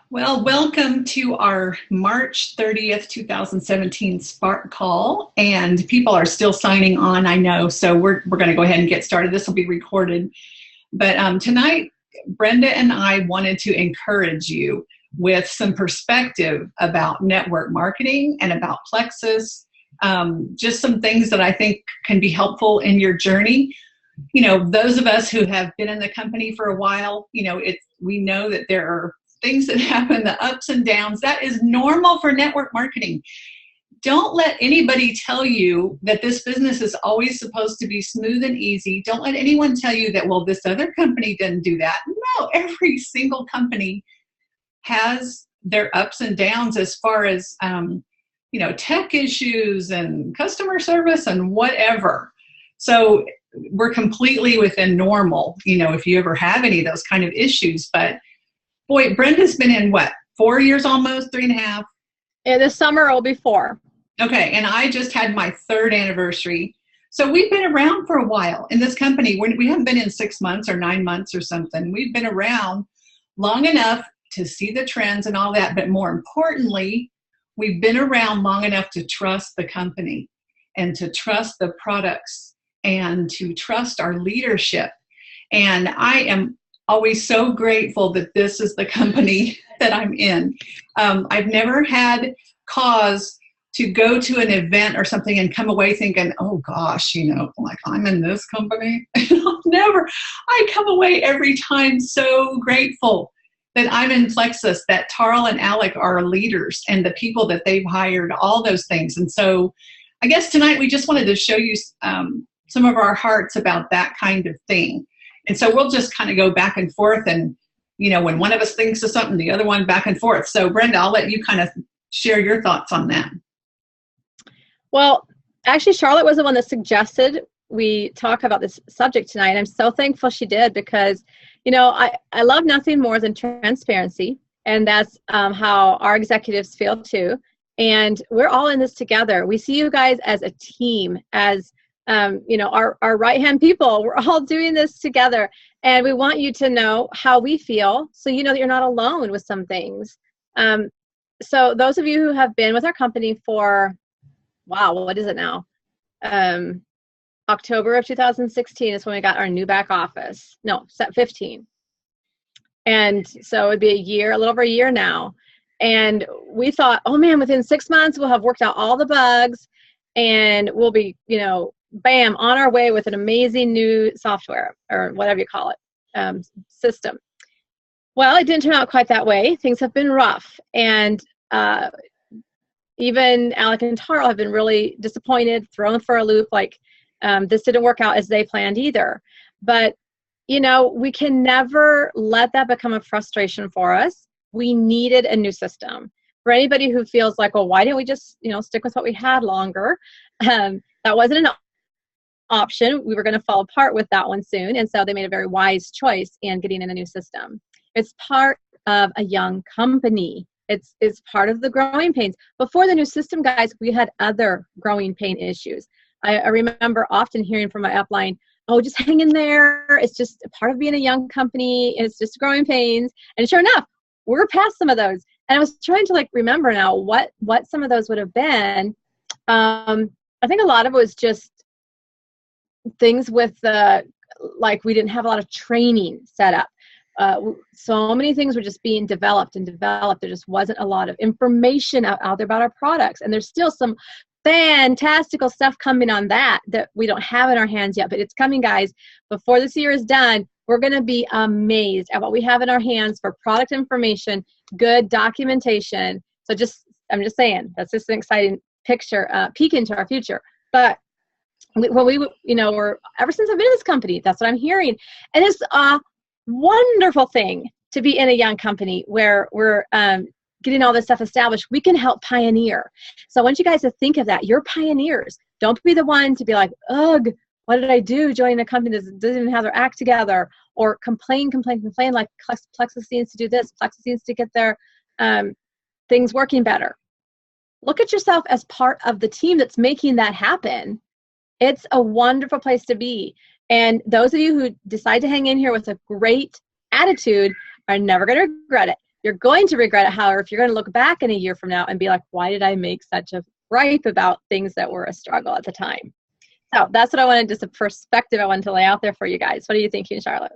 Well, welcome to our March 30th, 2017 Spark Call. And people are still signing on, I know. So we're going to go ahead and get started. This will be recorded. But tonight, Brenda and I wanted to encourage you with some perspective about network marketing and about Plexus. Just some things that I think can be helpful in your journey. You know, those of us who have been in the company for a while, we know that there are things that happen, the ups and downs. That is normal for network marketing. Don't let anybody tell you that this business is always supposed to be smooth and easy. Don't let anyone tell you that, well, this other company didn't do that. No, every single company has their ups and downs as far as, tech issues and customer service and whatever. So we're completely within normal, if you ever have any of those kind of issues. But boy, Brenda's been in what, 4 years almost, 3.5? Yeah, this summer will be 4. Okay, and I just had my 3rd anniversary. So we've been around for a while in this company. We haven't been in 6 months or 9 months or something. We've been around long enough to see the trends and all that, but more importantly, we've been around long enough to trust the company and to trust the products and to trust our leadership. And I am always so grateful that this is the company that I'm in. I've never had cause to go to an event or something and come away thinking, oh gosh, like I'm in this company. Never. I come away every time so grateful that I'm in Plexus, that Tarl and Alec are leaders and the people that they've hired, all those things. And so I guess tonight we just wanted to show you some of our hearts about that kind of thing. And so we'll just kind of go back and forth and, when one of us thinks of something, the other one back and forth. So Brenda, I'll let you kind of share your thoughts on that. Well, actually, Charlotte was the one that suggested we talk about this subject tonight. I'm so thankful she did because, I love nothing more than transparency. And that's how our executives feel too. And we're all in this together. We see you guys as a team, as our right-hand people. We're all doing this together. And we want you to know how we feel so you know that you're not alone with some things. So those of you who have been with our company for, wow, what is it now? October of 2016 is when we got our new back office. No, 15. And so it'd be a little over a year now. And we thought, oh man, within 6 months, we'll have worked out all the bugs and we'll be, bam, on our way with an amazing new software or whatever you call it, system. Well, it didn't turn out quite that way. Things have been rough. And even Alec and Tarl have been really disappointed, thrown for a loop, like this didn't work out as they planned either. But, we can never let that become a frustration for us. We needed a new system. For anybody who feels like, well, why didn't we just, stick with what we had longer? That wasn't an option. We were going to fall apart with that one soon. And so they made a very wise choice in getting in a new system. It's part of a young company. It's part of the growing pains. Before the new system, guys, we had other growing pain issues. I remember often hearing from my upline, oh, just hang in there. It's just a part of being a young company. It's just growing pains. And sure enough, we're past some of those. And I was trying to remember now what some of those would have been. I think a lot of it was just things with we didn't have a lot of training set up. So many things were just being developed. There just wasn't a lot of information out there about our products. And there's still some fantastical stuff coming on that we don't have in our hands yet, but it's coming, guys. Before this year is done, we're going to be amazed at what we have in our hands for product information, good documentation. So I'm just saying, that's just an exciting picture, peek into our future. But we're ever since I've been in this company, that's what I'm hearing. And it's a wonderful thing to be in a young company where we're getting all this stuff established. We can help pioneer. So I want you guys to think of that. You're pioneers. Don't be the one to be like, ugh, what did I do joining a company that doesn't even have their act together? Or complain like Plexus needs to do this. Plexus needs to get their things working better. Look at yourself as part of the team that's making that happen. It's a wonderful place to be. And those of you who decide to hang in here with a great attitude are never going to regret it, You're going to regret it, however, if you're going to look back in a year from now and be like, why did I make such a gripe about things that were a struggle at the time? So that's what I wanted, just a perspective I wanted to lay out there for you guys. What are you thinking, Charlotte?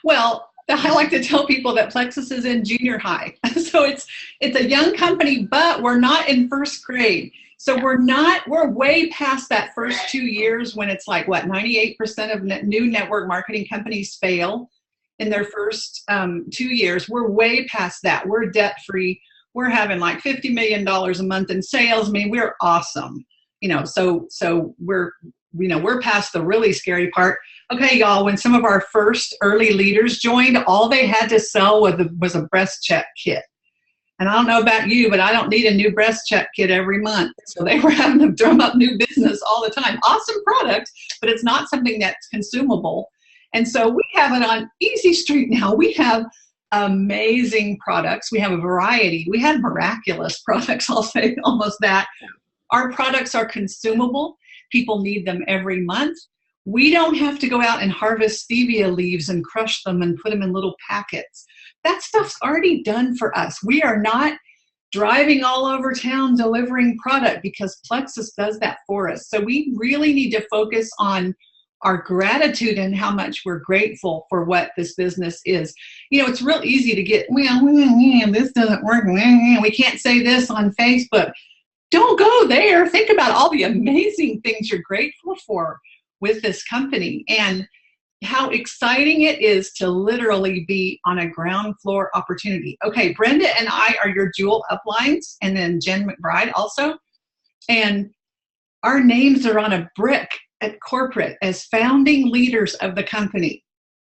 Well, I like to tell people that Plexus is in junior high. So it's a young company, but we're not in first grade. So we're way past that first 2 years when it's like, what, 98% of new network marketing companies fail in their first 2 years. We're way past that. We're debt free. We're having like $50 million a month in sales. I mean, we're awesome. So we're past the really scary part. Okay, y'all, when some of our first early leaders joined, all they had to sell was a breast check kit. And I don't know about you, but I don't need a new breast check kit every month. So they were having to drum up new business all the time. Awesome product, but it's not something that's consumable. And so we have it on Easy Street now. We have amazing products. We have a variety. We have miraculous products, I'll say almost that. Our products are consumable. People need them every month. We don't have to go out and harvest stevia leaves and crush them and put them in little packets. That stuff's already done for us. We are not driving all over town delivering product because Plexus does that for us. So we really need to focus on our gratitude and how much we're grateful for what this business is. It's real easy to get, well, this doesn't work. We can't say this on Facebook. Don't go there. Think about all the amazing things you're grateful for with this company and how exciting it is to literally be on a ground floor opportunity. Okay, Brenda and I are your dual uplines, and then Jen McBride also. And our names are on a brick at corporate as founding leaders of the company.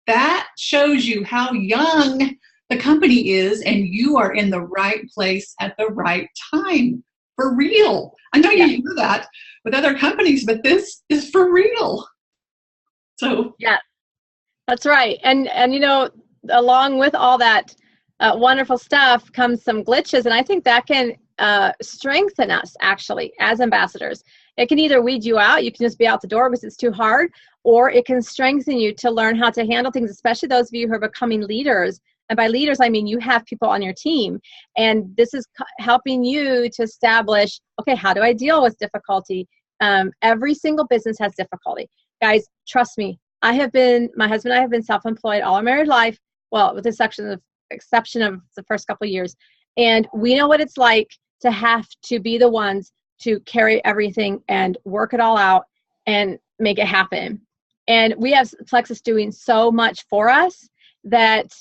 That shows you how young the company is, and you are in the right place at the right time. For real. I know you hear that with other companies, but this is for real. So yeah, that's right. And along with all that wonderful stuff comes some glitches, and I think that can strengthen us actually as ambassadors. It can either weed you out, you can just be out the door because it's too hard, or it can strengthen you to learn how to handle things, especially those of you who are becoming leaders. And by leaders, I mean you have people on your team. And this is helping you to establish, okay, how do I deal with difficulty? Every single business has difficulty. Guys, trust me, my husband and I have been self-employed all our married life, well, with the exception of the first couple of years. And we know what it's like to have to be the ones to carry everything and work it all out and make it happen. And we have Plexus doing so much for us that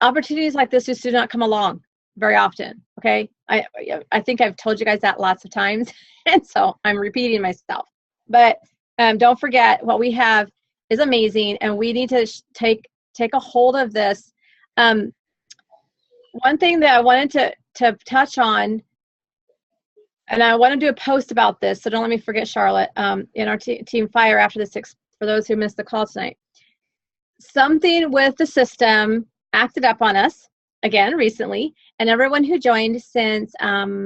opportunities like this just do not come along very often. Okay. I think I've told you guys that lots of times. And so I'm repeating myself, but don't forget what we have is amazing. And we need to take a hold of this. One thing that I wanted to touch on, and I want to do a post about this, so don't let me forget, Charlotte, in our Team Fire after this, for those who missed the call tonight. Something with the system acted up on us again recently, and everyone who joined since, tell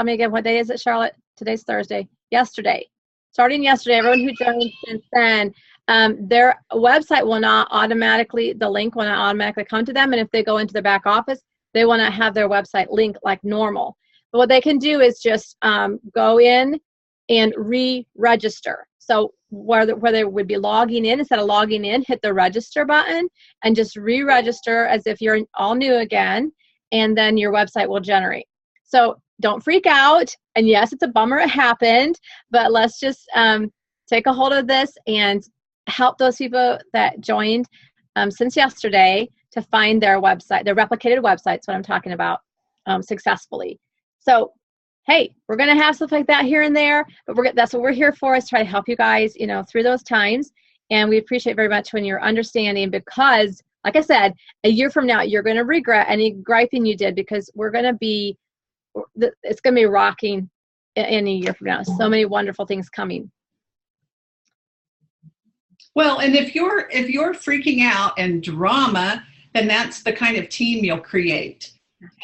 me again, what day is it, Charlotte? Today's Thursday. Yesterday. Starting yesterday, everyone who joined since then, their website will not automatically, the link will not automatically come to them, and if they go into their back office, they want to have their website linked like normal. But what they can do is just go in and re-register. So where they would be logging in, instead of logging in, hit the register button and just re-register as if you're all new again, and then your website will generate. So don't freak out. And yes, it's a bummer it happened, but let's just take a hold of this and help those people that joined since yesterday to find their website, their replicated websites, what I'm talking about, successfully. So, hey, we're going to have stuff like that here and there, but that's what we're here for, is try to help you guys, through those times. And we appreciate very much when you're understanding, because, like I said, a year from now, you're going to regret any griping you did, because it's going to be rocking in a year from now. So many wonderful things coming. Well, and if you're freaking out and drama, then that's the kind of team you'll create.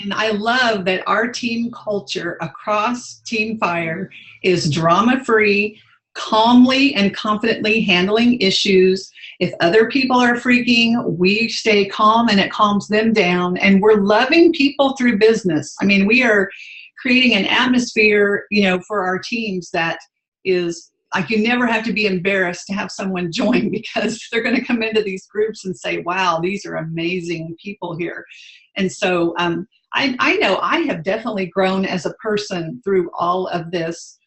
And I love that our team culture across Team Fire is drama-free. calmly and confidently handling issues. If other people are freaking, we stay calm and it calms them down. And we're loving people through business. I mean, we are creating an atmosphere, for our teams that is like, you never have to be embarrassed to have someone join, because they're going to come into these groups and say, wow, these are amazing people here. And so I know I have definitely grown as a person through all of this,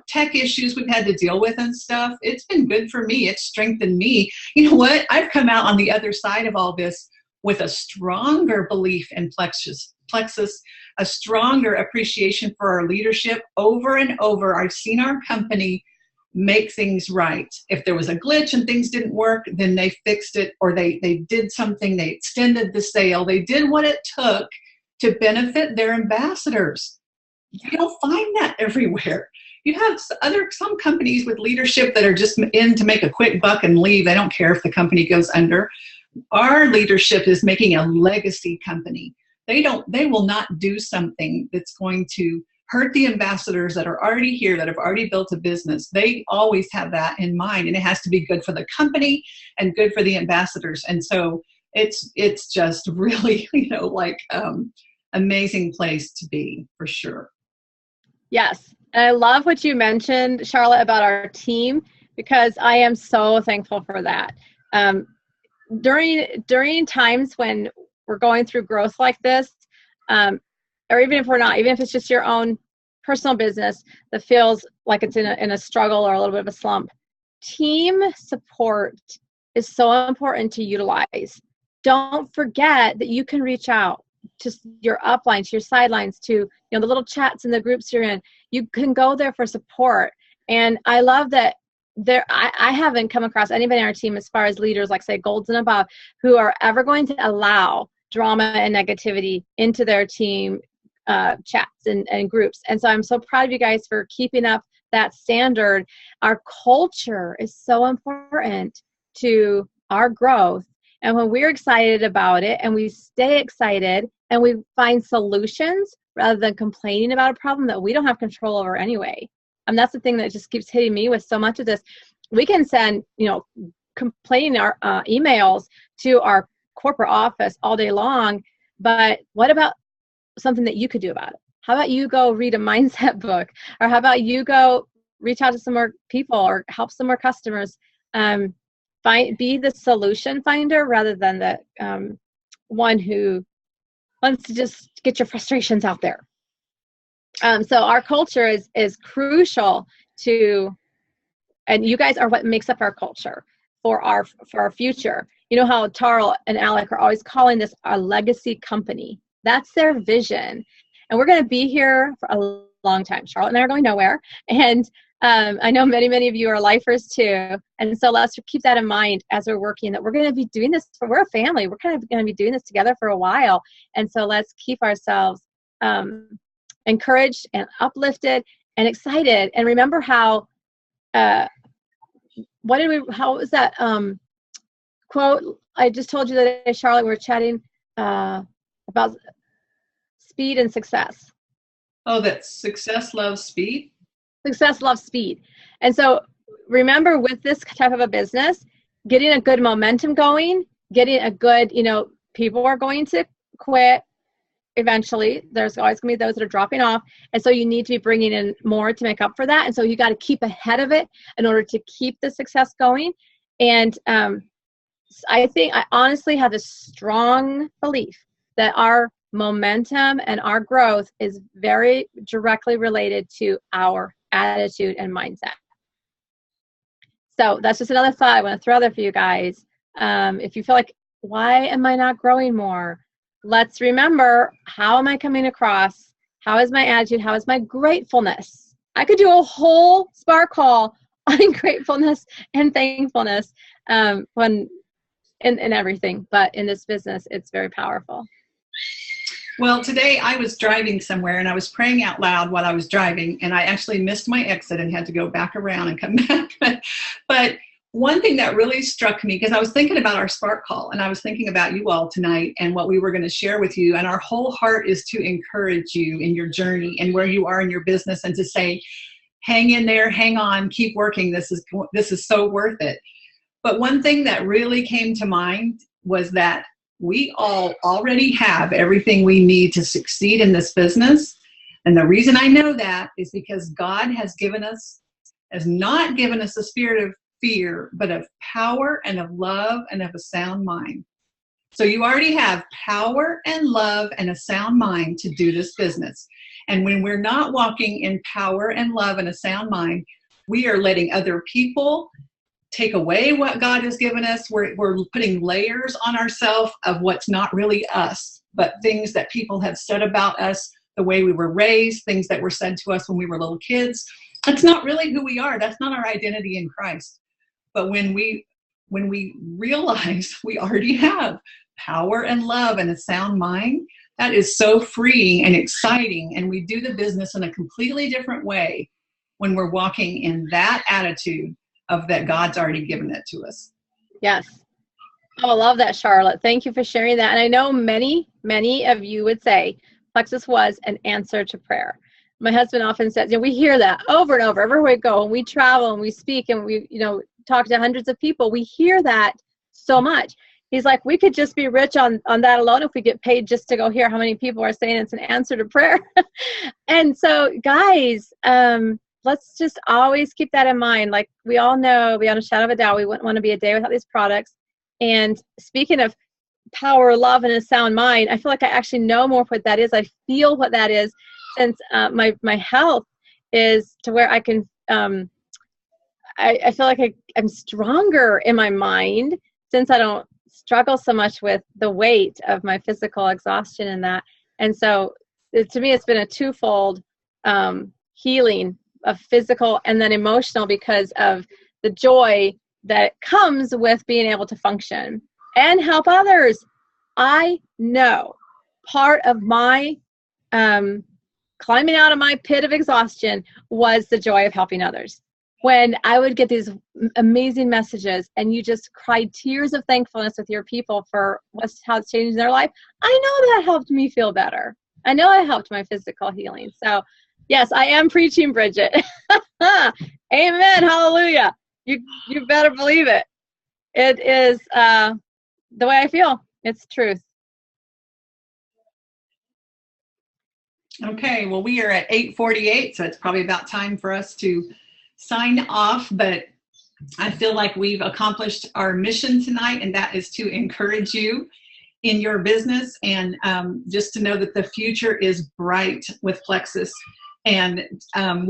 tech issues we've had to deal with and stuff. It's been good for me. It's strengthened me. You know what? I've come out on the other side of all this with a stronger belief in Plexus, a stronger appreciation for our leadership. Over and over, I've seen our company make things right. If there was a glitch and things didn't work, then they fixed it, or they did something, they extended the sale, they did what it took to benefit their ambassadors. You don't find that everywhere. You have some companies with leadership that are just in to make a quick buck and leave. They don't care if the company goes under. Our leadership is making a legacy company. They will not do something that's going to hurt the ambassadors that are already here, that have already built a business. They always have that in mind, and it has to be good for the company and good for the ambassadors. And so it's just really, amazing place to be, for sure. Yes. And I love what you mentioned, Charlotte, about our team, because I am so thankful for that. During times when we're going through growth like this, or even if we're not, even if it's just your own personal business that feels like it's in a struggle or a little bit of a slump, team support is so important to utilize. Don't forget that you can reach out to your upline, to your sidelines, to the little chats in the groups you're in. You can go there for support. And I love that I haven't come across anybody on our team, as far as leaders, like say golds and above, who are ever going to allow drama and negativity into their team chats and groups. And so I'm so proud of you guys for keeping up that standard. Our culture is so important to our growth. And when we're excited about it and we stay excited and we find solutions rather than complaining about a problem that we don't have control over anyway. And that's the thing that just keeps hitting me with so much of this. We can send, complaining our emails to our corporate office all day long, but what about something that you could do about it? How about you go read a mindset book, or how about you go reach out to some more people or help some more customers? Be the solution finder rather than the one who wants to just get your frustrations out there. So our culture is crucial to, and you guys are what makes up our culture for our future. You know how Tarl and Alec are always calling this our legacy company. That's their vision. And we're going to be here for a long time. Charlotte and I are going nowhere. And I know many, many of you are lifers too. And so let's keep that in mind as we're working, that we're going to be doing this, we're a family. We're kind of going to be doing this together for a while. And so let's keep ourselves encouraged and uplifted and excited. And remember how, how was that quote I just told you that, Charlotte, we were chatting about speed and success. Oh, that success loves speed? Success loves speed. And so remember, with this type of a business, getting a good momentum going, getting a good, people are going to quit eventually. There's always going to be those that are dropping off. And so you need to be bringing in more to make up for that. And so you got to keep ahead of it in order to keep the success going. And I honestly have a strong belief that our momentum and our growth is very directly related to our attitude and mindset. So that's just another thought I want to throw there for you guys. If you feel like, why am I not growing more? Let's remember, how am I coming across? How is my attitude? How is my gratefulness? I could do a whole Spark call on gratefulness and thankfulness in everything. But in this business, it's very powerful. Well, today I was driving somewhere and I was praying out loud while I was driving, and I actually missed my exit and had to go back around and come back. But one thing that really struck me, because I was thinking about our Spark call and I was thinking about you all tonight and what we were going to share with you, and our whole heart is to encourage you in your journey and where you are in your business, and to say, hang in there, hang on, keep working. This is so worth it. But one thing that really came to mind was that we all already have everything we need to succeed in this business. And the reason I know that is because God has not given us a spirit of fear, but of power and of love and of a sound mind. So you already have power and love and a sound mind to do this business. And when we're not walking in power and love and a sound mind, we are letting other people take away what God has given us. We're putting layers on ourselves of what's not really us, but things that people have said about us, the way we were raised, things that were said to us when we were little kids. That's not really who we are. That's not our identity in Christ. But when we realize we already have power and love and a sound mind, that is so freeing and exciting. And we do the business in a completely different way when we're walking in that attitude of that God's already given it to us. Yes. Oh, I love that, Charlotte. Thank you for sharing that. And I know many, many of you would say Plexus was an answer to prayer. My husband often says, we hear that over and over, everywhere we go, and we travel and we speak and we, talk to hundreds of people. We hear that so much. He's like, we could just be rich on that alone if we get paid just to go hear how many people are saying it's an answer to prayer. And so, guys, let's just always keep that in mind. Like, we all know, beyond a shadow of a doubt, we wouldn't want to be a day without these products. And speaking of power, love, and a sound mind, I feel like I actually know more what that is. I feel what that is, since my health is to where I can, I feel like I'm stronger in my mind, since I don't struggle so much with the weight of my physical exhaustion and that. And so to me, it's been a twofold healing of physical and then emotional, because of the joy that comes with being able to function and help others. I know part of my climbing out of my pit of exhaustion was the joy of helping others. When I would get these amazing messages and you just cried tears of thankfulness with your people for how it's changing their life, I know that helped me feel better. I know it helped my physical healing. So yes, I am preaching, Bridget. Amen. Hallelujah. You better believe it. It is the way I feel. It's truth. Okay, well, we are at 8:48, so it's probably about time for us to sign off, but I feel like we've accomplished our mission tonight, and that is to encourage you in your business, and just to know that the future is bright with Plexus. And I'm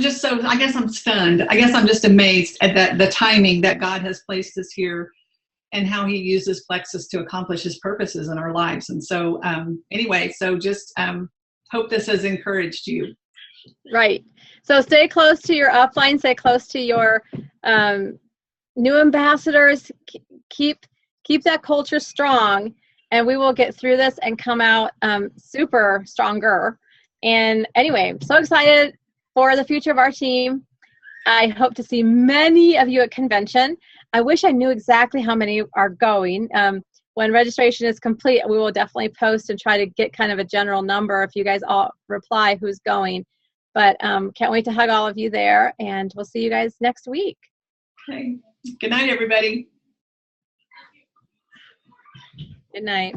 just so, I guess I'm stunned. I guess I'm just amazed at the timing that God has placed us here and how he uses Plexus to accomplish his purposes in our lives. And so anyway, so just hope this has encouraged you. Right. So stay close to your upline, stay close to your new ambassadors, keep that culture strong, and we will get through this and come out super stronger. And anyway, I'm so excited for the future of our team. I hope to see many of you at convention. I wish I knew exactly how many are going. When registration is complete, we will definitely post and try to get kind of a general number if you guys all reply who's going. But can't wait to hug all of you there, and we'll see you guys next week. Okay. Good night, everybody. Good night.